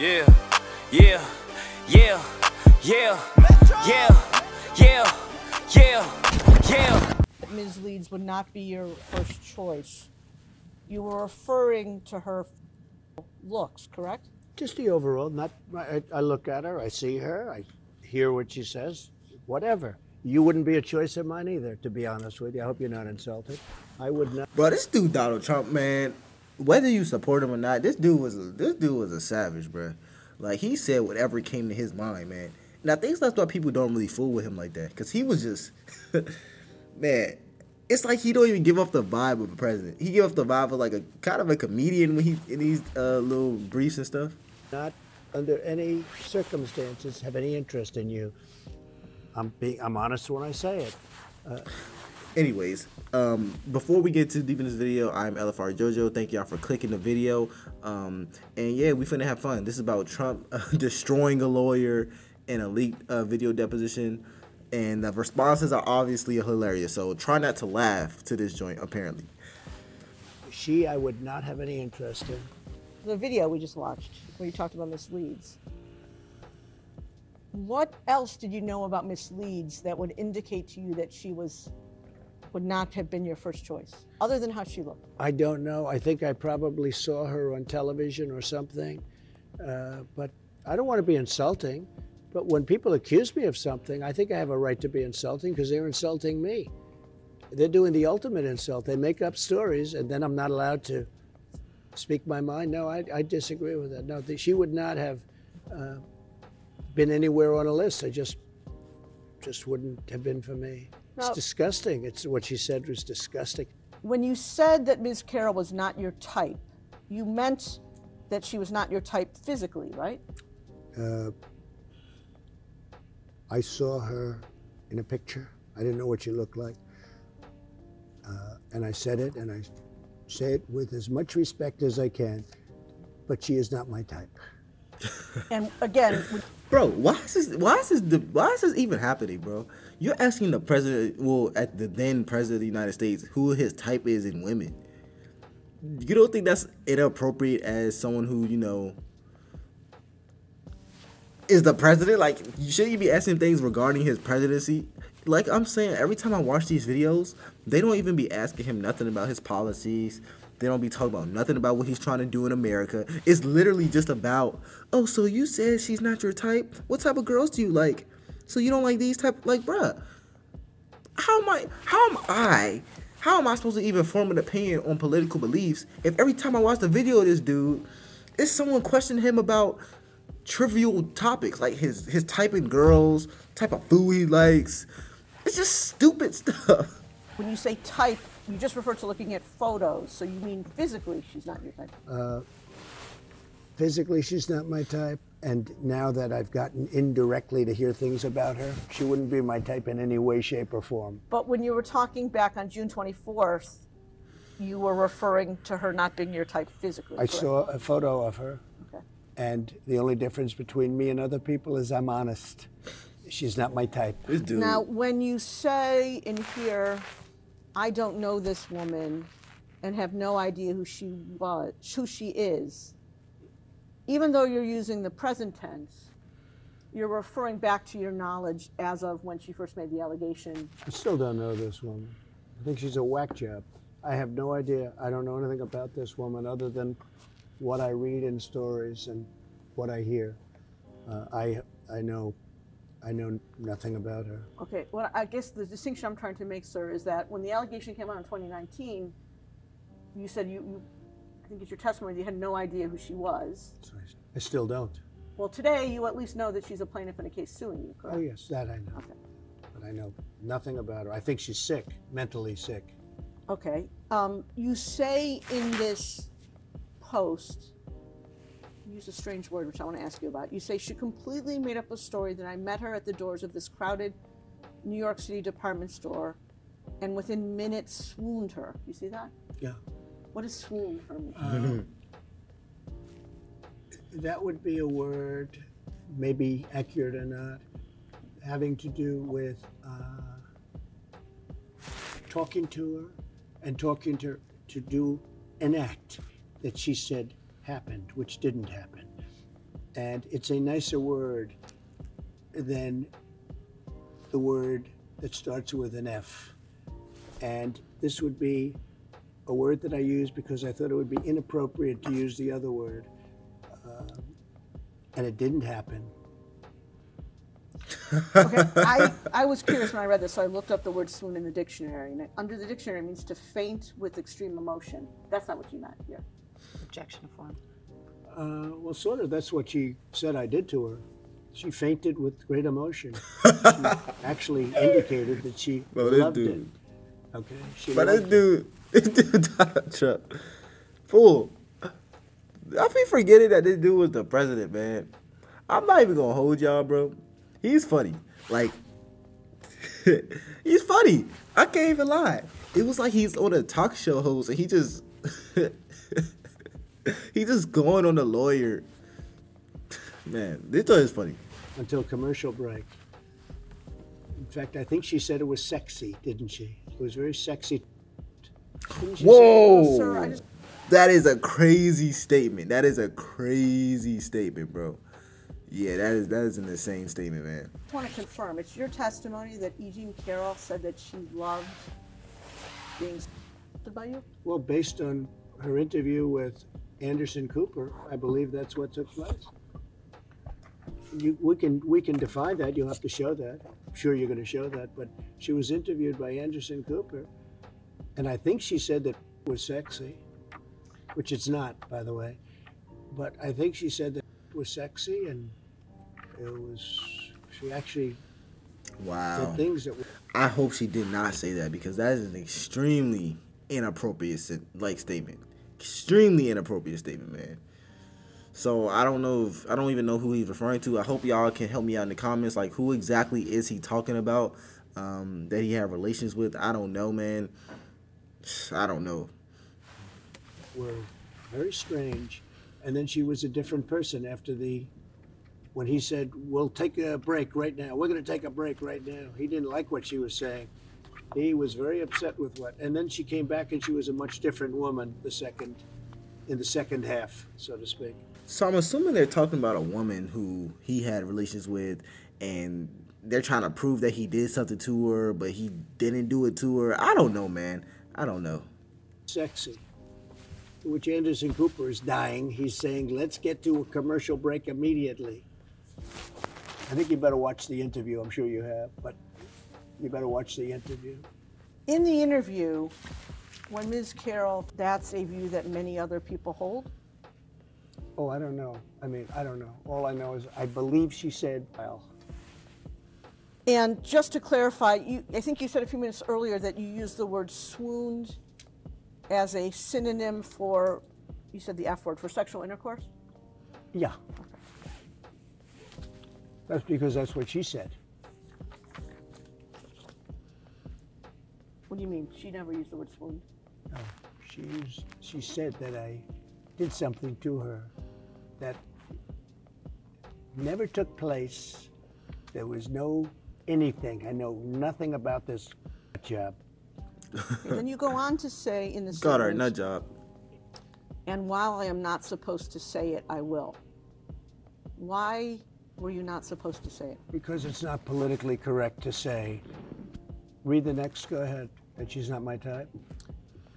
Yeah, yeah, yeah, yeah, yeah, yeah. Ms. Leeds would not be your first choice. You were referring to her looks, correct? Just the overall. Not. I look at her. I see her. I hear what she says. Whatever. You wouldn't be a choice of mine either, to be honest with you. I hope you're not insulted. I would not. Bro, this dude Donald Trump, man. Whether you support him or not, this dude was a savage, bro. Like, he said whatever came to his mind, man. And I think that's why people don't really fool with him like that, because he was just, man. It's like he don't even give off the vibe of a president. He give off the vibe of like a kind of a comedian when he in these little briefs and stuff. Not under any circumstances have any interest in you. I'm honest when I say it. Anyways, before we get too deep in this video, I'm LFR Jojo. Thank y'all for clicking the video. And yeah, we finna have fun. This is about Trump destroying a lawyer in a leaked video deposition. And the responses are obviously hilarious. So try not to laugh to this joint, apparently. I would not have any interest in. The video we just watched, where you talked about Miss Leeds. What else did you know about Miss Leeds that would indicate to you that she would not have been your first choice, other than how she looked? I don't know. I think I probably saw her on television or something. But I don't want to be insulting. But when people accuse me of something, I think I have a right to be insulting because they're insulting me. They're doing the ultimate insult. They make up stories, and then I'm not allowed to speak my mind. No, I disagree with that. No, she would not have been anywhere on a list. I just wouldn't have been for me. It's disgusting. It's what she said was disgusting. When you said that Ms. Carroll was not your type, you meant that she was not your type physically, right? I saw her in a picture. I didn't know what she looked like. And I said it, and I say it with as much respect as I can, but she is not my type. And again, bro, why is this even happening, bro? You're asking the president, at the then president of the United States, who his type is in women. You don't think that's inappropriate as someone who, you know, is the president? Like, shouldn't you be asking things regarding his presidency? Like I'm saying, every time I watch these videos, they don't even be asking him nothing about his policies. They don't be talking about nothing about what he's trying to do in America. It's literally just about, oh, so you said she's not your type? What type of girls do you like? So you don't like these type? Like, bruh, how am I supposed to even form an opinion on political beliefs if every time I watch the video of this dude, it's someone questioning him about trivial topics, like his type in girls, type of food he likes. It's just stupid stuff. When you say type, you just refer to looking at photos, so you mean physically she's not your type? Physically, she's not my type, and now that I've gotten indirectly to hear things about her, she wouldn't be my type in any way, shape, or form. But when you were talking back on June 24th, you were referring to her not being your type physically, I correct? saw a photo of her, okay. And the only difference between me and other people is I'm honest. She's not my type. Now, when you say in here, I don't know this woman and have no idea who she is, even though you're using the present tense, you're referring back to your knowledge as of when she first made the allegation. I still don't know this woman. I think she's a whack job. I have no idea. I don't know anything about this woman other than what I read in stories and what I hear. I know nothing about her. Okay, well, I guess the distinction I'm trying to make, sir, is that when the allegation came out in 2019, you said I think it's your testimony, you had no idea who she was. I still don't. Well, today you at least know that she's a plaintiff in a case suing you, correct? Oh, yes, that I know. Okay. But I know nothing about her. I think she's sick, mentally sick. Okay. You say in this post, you use a strange word, which I want to ask you about. You say she completely made up a story that I met her at the doors of this crowded New York City department store and within minutes swooned her. You see that? Yeah. What does swoon for me? That would be a word, maybe accurate or not, having to do with talking to her and talking to her to do an act that she said happened, which didn't happen. And it's a nicer word than the word that starts with an F. And this would be a word that I used because I thought it would be inappropriate to use the other word. And it didn't happen. Okay, I was curious when I read this, so I looked up the word swoon in the dictionary. And under the dictionary, it means to faint with extreme emotion. That's not what you meant here. Objection form. Well, sort of. That's what she said I did to her. She fainted with great emotion. She actually indicated that she loved it. Okay. But this dude, Donald Trump, fool. I be forgetting that this dude was the president, man. I'm not even gonna hold y'all, bro. He's funny. Like, he's funny. I can't even lie. It was like he's on a talk show host and he just going on the lawyer. Man, this is funny. Until commercial break. In fact, I think she said it was sexy, didn't she? It was very sexy. Whoa! Sir, That is a crazy statement. That is a crazy statement, bro. Yeah, that is an insane statement, man. I just want to confirm, it's your testimony that E. Jean Carroll said that she loved being assaulted by you? Well, based on her interview with Anderson Cooper, I believe that's what took place. We can define that. You'll have to show that. I'm sure you're going to show that. But she was interviewed by Anderson Cooper, and I think she said that it was sexy, which it's not, by the way. But I think she said that it was sexy, and it was. She actually said things that. I hope she did not say that because that is an extremely inappropriate statement. Extremely inappropriate statement, man. So I don't even know who he's referring to. I hope y'all can help me out in the comments. Like, who exactly is he talking about that he had relations with? I don't know, man. I don't know. Were very strange. And then she was a different person after when he said, we'll take a break right now. We're going to take a break right now. He didn't like what she was saying. He was very upset with and then she came back and she was a much different woman in the second half, so to speak. So I'm assuming they're talking about a woman who he had relations with, and they're trying to prove that he did something to her, but he didn't do it to her. I don't know, man. I don't know. Sexy. To which Anderson Cooper is dying. He's saying, let's get to a commercial break immediately. I think you better watch the interview. I'm sure you have, but you better watch the interview. In the interview, when Ms. Carroll, that's a view that many other people hold? Oh, I don't know. I mean, I don't know. All I know is I believe she said, well. And just to clarify, I think you said a few minutes earlier that you used the word swooned as a synonym for, you said the F word, for sexual intercourse? Yeah. That's because that's what she said. What do you mean? She never used the word swooned? No, she said that I did something to her that never took place. There was no anything. I know nothing about this job. And then you go on to say in the Got her sentence, nut job. and while I am not supposed to say it, I will. Why were you not supposed to say it? Because it's not politically correct to say. Read the next, go ahead. That she's not my type?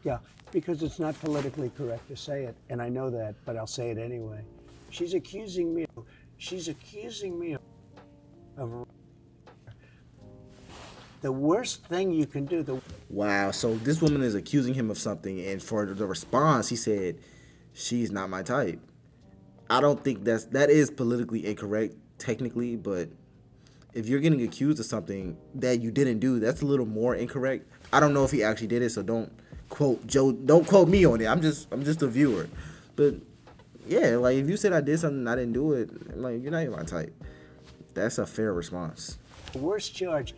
Yeah, because it's not politically correct to say it, and I know that, but I'll say it anyway. She's accusing me of the worst thing you can do. Wow, so this woman is accusing him of something, and for the response, he said, she's not my type. I don't think that is politically incorrect, technically, but if you're getting accused of something that you didn't do, that's a little more incorrect. I don't know if he actually did it, so don't quote me on it. I'm just a viewer. But yeah, like if you said I did something and I didn't do it, I'm like, you're not even my type. That's a fair response. The worst charge.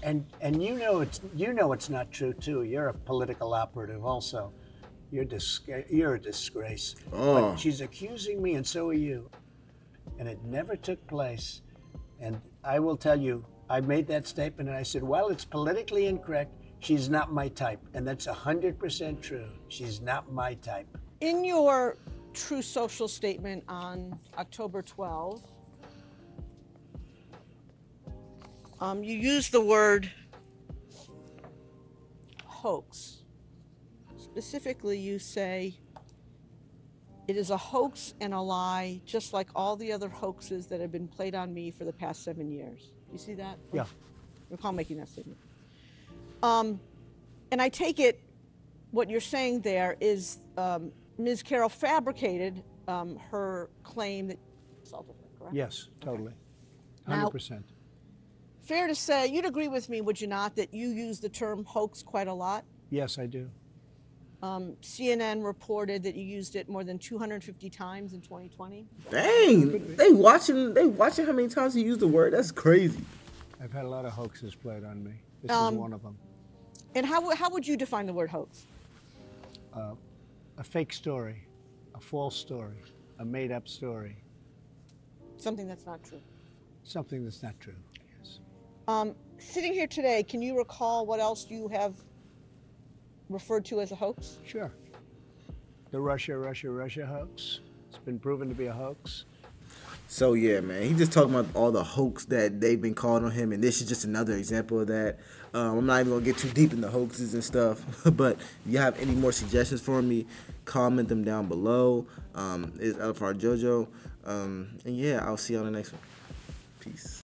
And you know it's not true too. You're a political operative also. You're a disgrace. Oh. But she's accusing me, and so are you. And it never took place. And I will tell you, I made that statement and I said, well, it's politically incorrect. She's not my type. And that's 100% true. She's not my type. In your True Social statement on October 12th. You use the word hoax. Specifically, you say, it is a hoax and a lie, just like all the other hoaxes that have been played on me for the past 7 years. You see that? Yeah. Recall making that statement. And I take it, what you're saying there is Ms. Carroll fabricated her claim that you assaulted her, correct? Yes, totally. Now- 100%. Fair to say, you'd agree with me, would you not, that you use the term hoax quite a lot? Yes, I do. CNN reported that you used it more than 250 times in 2020. Dang, they watching how many times you use the word. That's crazy. I've had a lot of hoaxes played on me. This is one of them. And how would you define the word hoax? A fake story, a false story, a made-up story, Something that's not true. something that's not true. Yes. Sitting here today, can you recall what else you have referred to as a hoax? Sure. The Russia hoax. It's been proven to be a hoax. So yeah, man, he just talking about all the hoax that they've been calling on him, and this is just another example of that. I'm not even gonna get too deep into hoaxes and stuff, but if you have any more suggestions for me, comment them down below. It's for Jojo, and yeah, I'll see you on the next one. Peace.